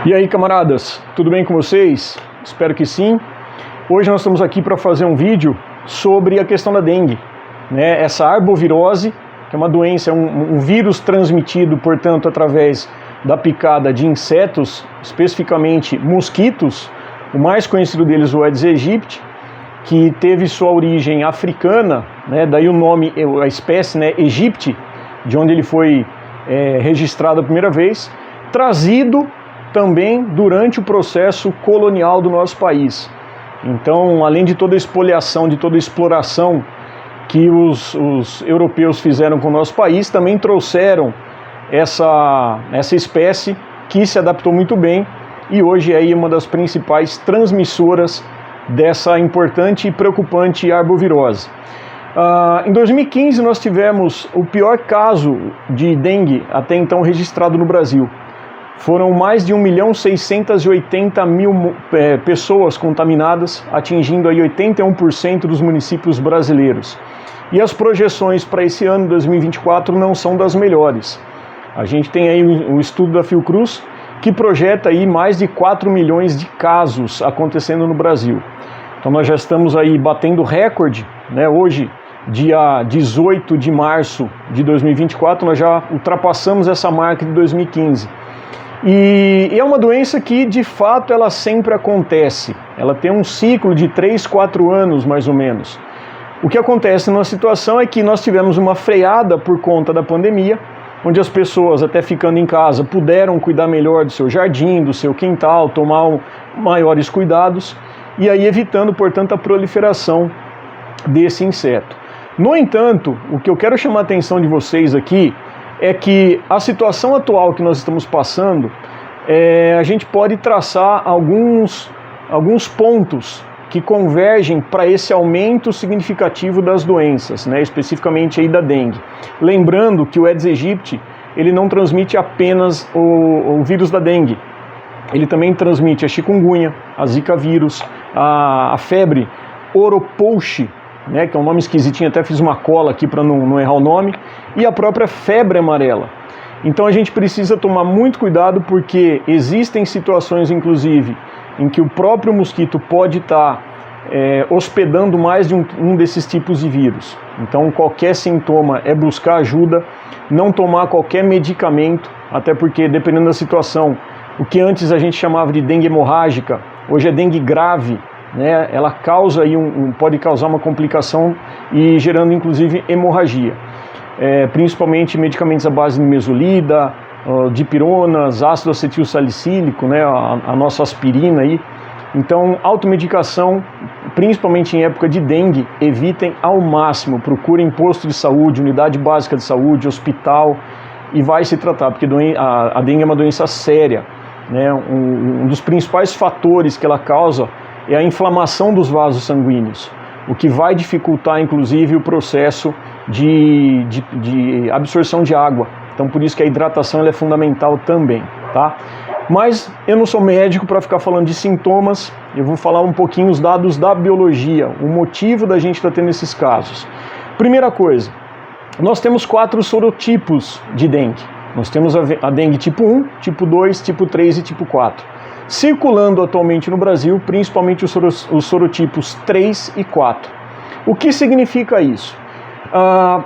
E aí, camaradas, tudo bem com vocês? Espero que sim. Hoje nós estamos aqui para fazer um vídeo sobre a questão da dengue, né? Essa arbovirose, que é uma doença, um vírus transmitido, portanto, através da picada de insetos, especificamente mosquitos. O mais conhecido deles, o Aedes aegypti, que teve sua origem africana, né? Daí o nome, a espécie, né, aegypti, de onde ele foi registrado a primeira vez, trazido também durante o processo colonial do nosso país. Então, além de toda a expoliação, de toda a exploração que os europeus fizeram com o nosso país, também trouxeram essa espécie que se adaptou muito bem e hoje é aí uma das principais transmissoras dessa importante e preocupante arbovirose. Em 2015 nós tivemos o pior caso de dengue até então registrado no Brasil. Foram mais de 1.680.000 pessoas contaminadas, atingindo aí 81% dos municípios brasileiros. E as projeções para esse ano, 2024, não são das melhores. A gente tem aí um estudo da Fiocruz que projeta aí mais de 4 milhões de casos acontecendo no Brasil. Então nós já estamos aí batendo recorde, né? Hoje, dia 18 de março de 2024, nós já ultrapassamos essa marca de 2015. E é uma doença que, de fato, ela sempre acontece. Ela tem um ciclo de 3, 4 anos, mais ou menos. O que acontece numa situação é que nós tivemos uma freada por conta da pandemia, onde as pessoas, até ficando em casa, puderam cuidar melhor do seu jardim, do seu quintal, tomar maiores cuidados, e aí evitando, portanto, a proliferação desse inseto. No entanto, o que eu quero chamar a atenção de vocês aqui é que a situação atual que nós estamos passando, a gente pode traçar alguns pontos que convergem para esse aumento significativo das doenças, né, especificamente aí da dengue. Lembrando que o Aedes aegypti, ele não transmite apenas o vírus da dengue, ele também transmite a chikungunya, a zika vírus, a febre oropouche, né, que é um nome esquisitinho, até fiz uma cola aqui para não errar o nome, e a própria febre amarela. Então a gente precisa tomar muito cuidado porque existem situações, inclusive, em que o próprio mosquito pode estar hospedando mais de um desses tipos de vírus. Então qualquer sintoma é buscar ajuda, não tomar qualquer medicamento, até porque dependendo da situação, o que antes a gente chamava de dengue hemorrágica, hoje é dengue grave, né? Ela causa aí pode causar uma complicação e gerando inclusive hemorragia. Principalmente medicamentos à base de mesolida, dipironas, ácido acetil salicílico, né? A nossa aspirina aí. Então, automedicação, principalmente em época de dengue, evitem ao máximo, procurem posto de saúde, unidade básica de saúde, hospital, e vai se tratar, porque a dengue é uma doença séria, né? Um dos principais fatores que ela causa é a inflamação dos vasos sanguíneos, o que vai dificultar, inclusive, o processo de absorção de água. Então, por isso que a hidratação ela é fundamental também, tá? Mas eu não sou médico para ficar falando de sintomas, eu vou falar um pouquinho os dados da biologia, o motivo da gente estar tendo esses casos. Primeira coisa, nós temos 4 sorotipos de dengue. Nós temos a dengue tipo 1, tipo 2, tipo 3 e tipo 4. Circulando atualmente no Brasil, principalmente os sorotipos 3 e 4. O que significa isso?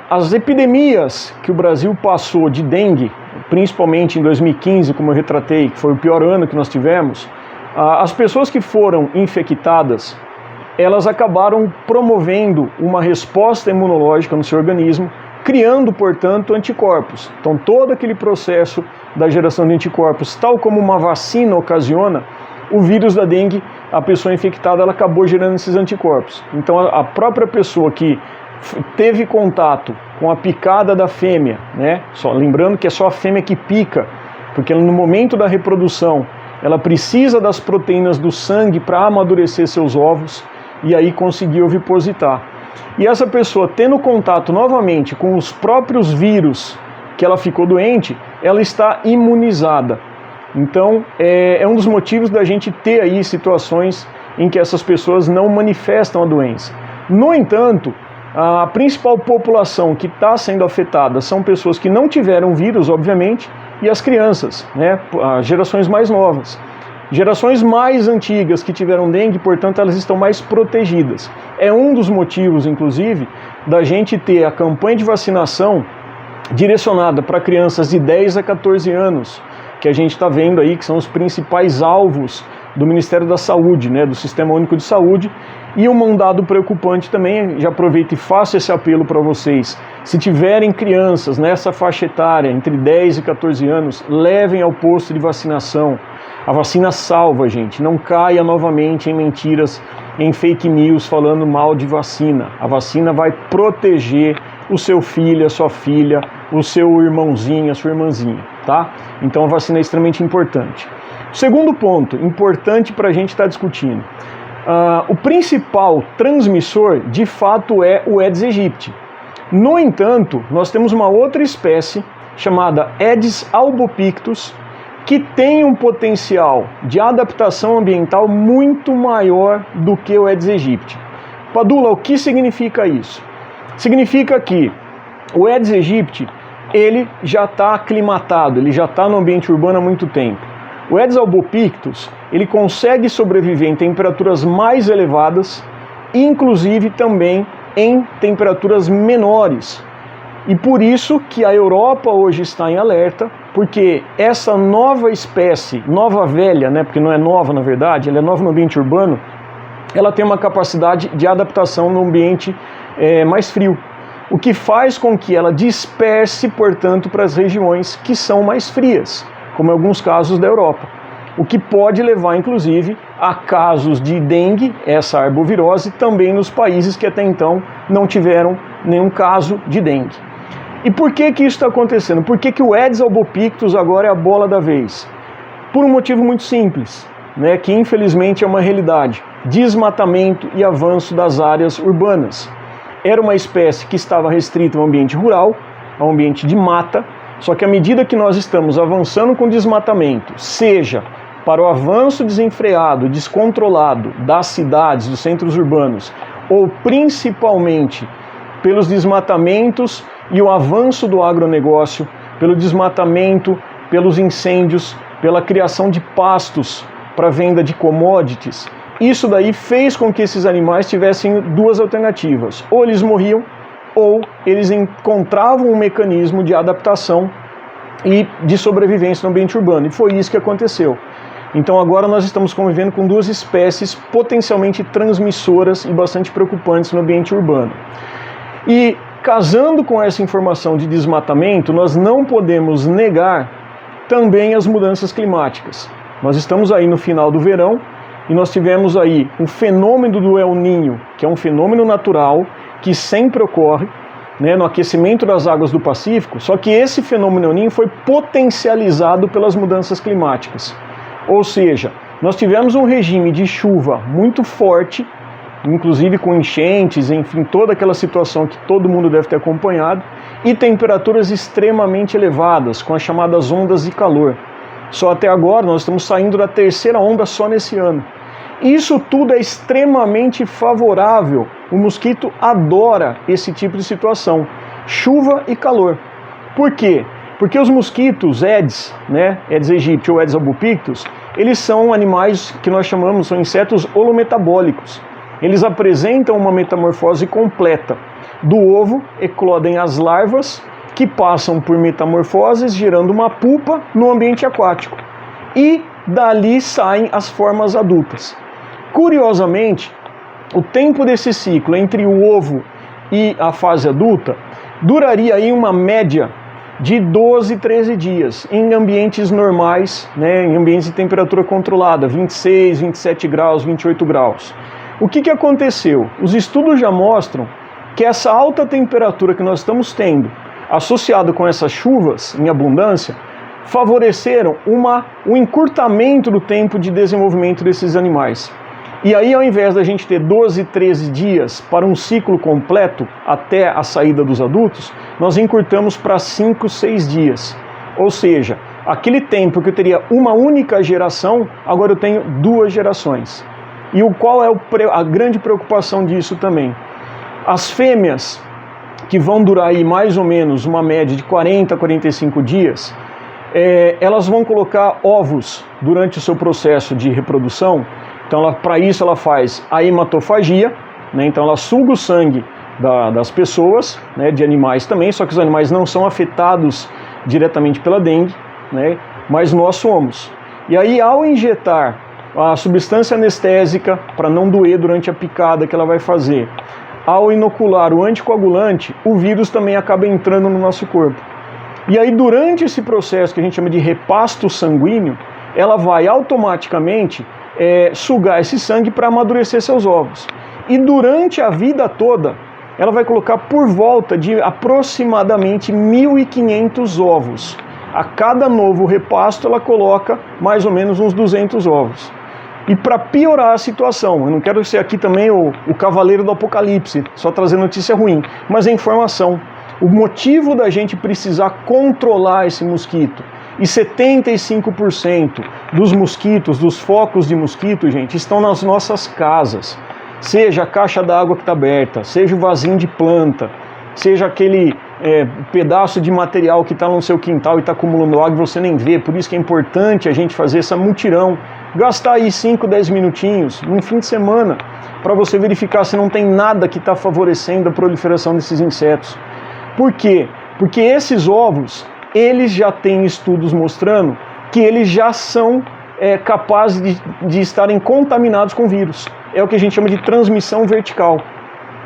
As epidemias que o Brasil passou de dengue, principalmente em 2015, como eu retratei, que foi o pior ano que nós tivemos, as pessoas que foram infectadas, elas acabaram promovendo uma resposta imunológica no seu organismo, criando, portanto, anticorpos. Então, todo aquele processo da geração de anticorpos, tal como uma vacina ocasiona, o vírus da dengue, a pessoa infectada, ela acabou gerando esses anticorpos. Então, a própria pessoa que teve contato com a picada da fêmea, né? Lembrando que é só a fêmea que pica, porque no momento da reprodução, ela precisa das proteínas do sangue para amadurecer seus ovos e aí conseguir ovipositar. E essa pessoa tendo contato novamente com os próprios vírus que ela ficou doente, ela está imunizada. Então, é um dos motivos da gente ter aí situações em que essas pessoas não manifestam a doença. No entanto, a principal população que está sendo afetada são pessoas que não tiveram vírus, obviamente, e as crianças, né, as gerações mais novas. Gerações mais antigas que tiveram dengue, portanto, elas estão mais protegidas. É um dos motivos, inclusive, da gente ter a campanha de vacinação direcionada para crianças de 10 a 14 anos, que a gente está vendo aí que são os principais alvos do Ministério da Saúde, né, do Sistema Único de Saúde. E um dado preocupante também, já aproveito e faço esse apelo para vocês, se tiverem crianças nessa faixa etária, entre 10 e 14 anos, levem ao posto de vacinação. A vacina salva, gente, não caia novamente em mentiras, em fake news falando mal de vacina. A vacina vai proteger o seu filho, a sua filha, o seu irmãozinho, a sua irmãzinha, tá? Então a vacina é extremamente importante. Segundo ponto, importante para a gente estar discutindo. O principal transmissor, de fato, é o Aedes aegypti. No entanto, nós temos uma outra espécie chamada Aedes albopictus, que tem um potencial de adaptação ambiental muito maior do que o Aedes aegypti. Padula, o que significa isso? Significa que o Aedes aegypti, ele já está aclimatado, ele já está no ambiente urbano há muito tempo. O Aedes albopictus, ele consegue sobreviver em temperaturas mais elevadas, inclusive também em temperaturas menores. E por isso que a Europa hoje está em alerta, porque essa nova espécie, nova velha, né, porque não é nova na verdade, ela é nova no ambiente urbano, ela tem uma capacidade de adaptação no ambiente mais frio, o que faz com que ela disperse, portanto, para as regiões que são mais frias, como em alguns casos da Europa, o que pode levar, inclusive, a casos de dengue, essa arbovirose, também nos países que até então não tiveram nenhum caso de dengue. E por que isso está acontecendo? Por que o Aedes albopictus agora é a bola da vez? Por um motivo muito simples, né, que infelizmente é uma realidade: desmatamento e avanço das áreas urbanas. Era uma espécie que estava restrita ao ambiente rural, ao ambiente de mata, só que à medida que nós estamos avançando com desmatamento, seja para o avanço desenfreado, descontrolado das cidades, dos centros urbanos, ou principalmente pelos desmatamentos e o avanço do agronegócio, pelo desmatamento, pelos incêndios, pela criação de pastos para venda de commodities, isso daí fez com que esses animais tivessem duas alternativas: ou eles morriam, ou eles encontravam um mecanismo de adaptação e de sobrevivência no ambiente urbano. E foi isso que aconteceu. Então agora nós estamos convivendo com duas espécies potencialmente transmissoras e bastante preocupantes no ambiente urbano. E casando com essa informação de desmatamento, nós não podemos negar também as mudanças climáticas. Nós estamos aí no final do verão e nós tivemos aí um fenômeno do El Niño, que é um fenômeno natural que sempre ocorre, né, no aquecimento das águas do Pacífico, só que esse fenômeno El Niño foi potencializado pelas mudanças climáticas. Ou seja, nós tivemos um regime de chuva muito forte, inclusive com enchentes, enfim, toda aquela situação que todo mundo deve ter acompanhado, e temperaturas extremamente elevadas, com as chamadas ondas de calor. Só até agora nós estamos saindo da terceira onda só nesse ano. Isso tudo é extremamente favorável. O mosquito adora esse tipo de situação, chuva e calor. Por quê? Porque os mosquitos Aedes, né, Aedes aegypti ou Aedes albopictus, eles são animais que nós chamamos, são insetos holometabólicos. Eles apresentam uma metamorfose completa. Do ovo eclodem as larvas, que passam por metamorfoses, gerando uma pupa no ambiente aquático. E dali saem as formas adultas. Curiosamente, o tempo desse ciclo entre o ovo e a fase adulta duraria aí uma média de 12, 13 dias, em ambientes normais, né, em ambientes de temperatura controlada, 26, 27 graus, 28 graus. O que aconteceu? Os estudos já mostram que essa alta temperatura que nós estamos tendo, associado com essas chuvas em abundância, favoreceram um encurtamento do tempo de desenvolvimento desses animais. E aí, ao invés da gente ter 12, 13 dias para um ciclo completo até a saída dos adultos, nós encurtamos para 5, 6 dias. Ou seja, aquele tempo que eu teria uma única geração, agora eu tenho 2 gerações. E qual é a grande preocupação disso também? As fêmeas, que vão durar aí mais ou menos uma média de 40 a 45 dias, elas vão colocar ovos durante o seu processo de reprodução. Então, para isso, ela faz a hematofagia, né? Então, ela suga o sangue das pessoas, né? De animais também, só que os animais não são afetados diretamente pela dengue, né? Mas nós somos. E aí, ao injetar a substância anestésica, para não doer durante a picada que ela vai fazer, ao inocular o anticoagulante, o vírus também acaba entrando no nosso corpo. E aí, durante esse processo que a gente chama de repasto sanguíneo, ela vai automaticamente sugar esse sangue para amadurecer seus ovos. E durante a vida toda, ela vai colocar por volta de aproximadamente 1.500 ovos. A cada novo repasto, ela coloca mais ou menos uns 200 ovos. E para piorar a situação, eu não quero ser aqui também o cavaleiro do apocalipse, só trazer notícia ruim, mas é informação. O motivo da gente precisar controlar esse mosquito, e 75% dos mosquitos, dos focos de mosquito, gente, estão nas nossas casas. Seja a caixa d'água que está aberta, seja o vasinho de planta, seja aquele pedaço de material que está no seu quintal e está acumulando água e você nem vê. Por isso que é importante a gente fazer essa mutirão, gastar aí 5, 10 minutinhos num fim de semana para você verificar se não tem nada que está favorecendo a proliferação desses insetos. Por quê? Porque esses ovos, eles já têm estudos mostrando que eles já são capazes de estarem contaminados com vírus. É o que a gente chama de transmissão vertical.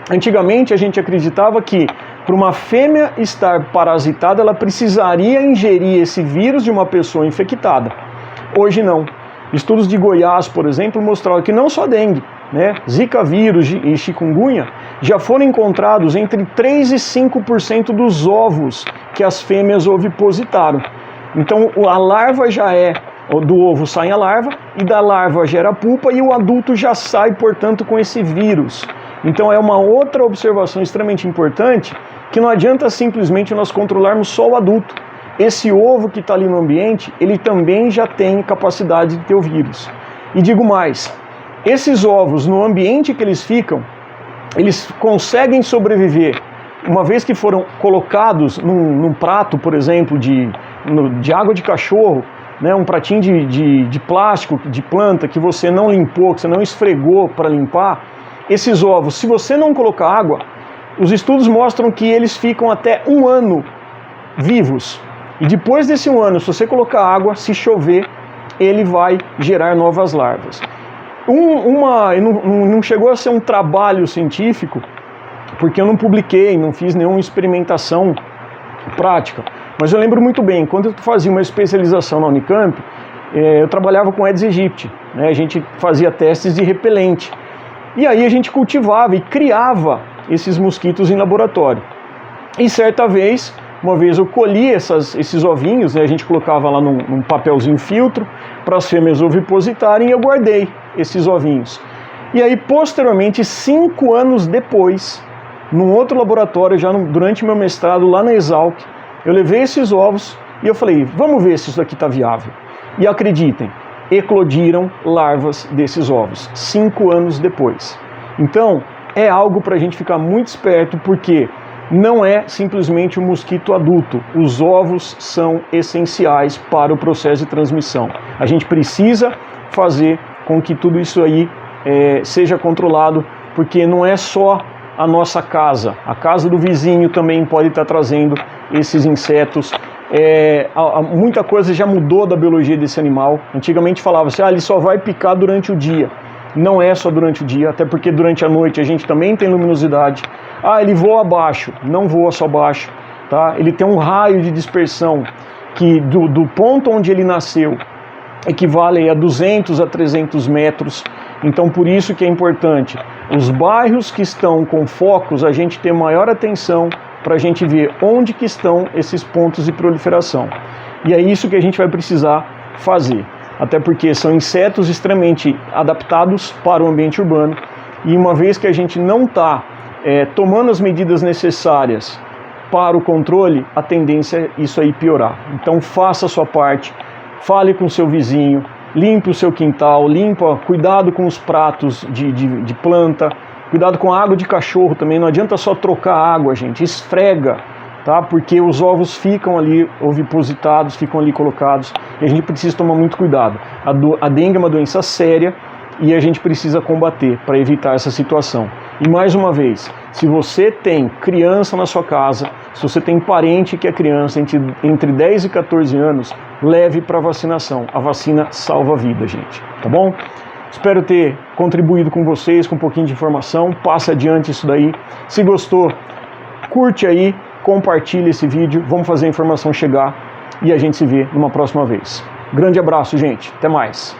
Antigamente a gente acreditava que para uma fêmea estar parasitada, ela precisaria ingerir esse vírus de uma pessoa infectada. Hoje não. Estudos de Goiás, por exemplo, mostraram que não só dengue, né, Zika vírus e chikungunya já foram encontrados entre 3 e 5% dos ovos que as fêmeas ovipositaram. Então a larva já do ovo sai a larva, e da larva gera a pupa, e o adulto já sai, portanto, com esse vírus. Então é uma outra observação extremamente importante, que não adianta simplesmente nós controlarmos só o adulto. Esse ovo que está ali no ambiente, ele também já tem capacidade de ter o vírus. E digo mais, esses ovos, no ambiente que eles ficam, eles conseguem sobreviver, uma vez que foram colocados num prato, por exemplo, de água de cachorro, né, um pratinho de plástico, de planta, que você não limpou, que você não esfregou para limpar. Esses ovos, se você não colocar água, os estudos mostram que eles ficam até 1 ano vivos. E depois desse 1 ano, se você colocar água, se chover, ele vai gerar novas larvas. Não chegou a ser um trabalho científico, porque eu não publiquei, não fiz nenhuma experimentação prática. Mas eu lembro muito bem, quando eu fazia uma especialização na Unicamp, eu trabalhava com Aedes aegypti, né? A gente fazia testes de repelente. E aí a gente cultivava e criava esses mosquitos em laboratório. E certa vez, uma vez eu colhi esses ovinhos, né? A gente colocava lá num papelzinho filtro para as fêmeas ovipositarem, e eu guardei esses ovinhos. E aí, posteriormente, 5 anos depois, num outro laboratório, já durante meu mestrado lá na Exalc, eu levei esses ovos e eu falei, vamos ver se isso aqui está viável. E acreditem, eclodiram larvas desses ovos, 5 anos depois. Então, é algo para a gente ficar muito esperto, porque não é simplesmente um mosquito adulto. Os ovos são essenciais para o processo de transmissão. A gente precisa fazer com que tudo isso aí seja controlado, porque não é só a nossa casa. A casa do vizinho também pode estar trazendo esses insetos. Muita coisa já mudou da biologia desse animal. Antigamente falava-se, ele só vai picar durante o dia. Não é só durante o dia, até porque durante a noite a gente também tem luminosidade. Ele voa abaixo. Não voa só abaixo, tá? Ele tem um raio de dispersão que do ponto onde ele nasceu equivale a 200 a 300 metros. Então por isso que é importante os bairros que estão com focos, a gente ter maior atenção para a gente ver onde que estão esses pontos de proliferação. E é isso que a gente vai precisar fazer. Até porque são insetos extremamente adaptados para o ambiente urbano, e uma vez que a gente não está tomando as medidas necessárias para o controle, a tendência é isso aí piorar. Então faça a sua parte, fale com o seu vizinho, limpe o seu quintal, cuidado com os pratos de planta, cuidado com a água de cachorro também, não adianta só trocar água, gente, esfrega tá? Porque os ovos ficam ali ovipositados, ficam ali colocados, e a gente precisa tomar muito cuidado. A dengue é uma doença séria e a gente precisa combater para evitar essa situação. E mais uma vez, se você tem criança na sua casa, se você tem parente que é criança entre 10 e 14 anos, leve para vacinação. A vacina salva a vida, gente, tá bom? Espero ter contribuído com vocês com um pouquinho de informação. Passe adiante isso daí. Se gostou, curte aí, compartilhe esse vídeo. Vamos fazer a informação chegar e a gente se vê numa próxima vez. Grande abraço, gente. Até mais.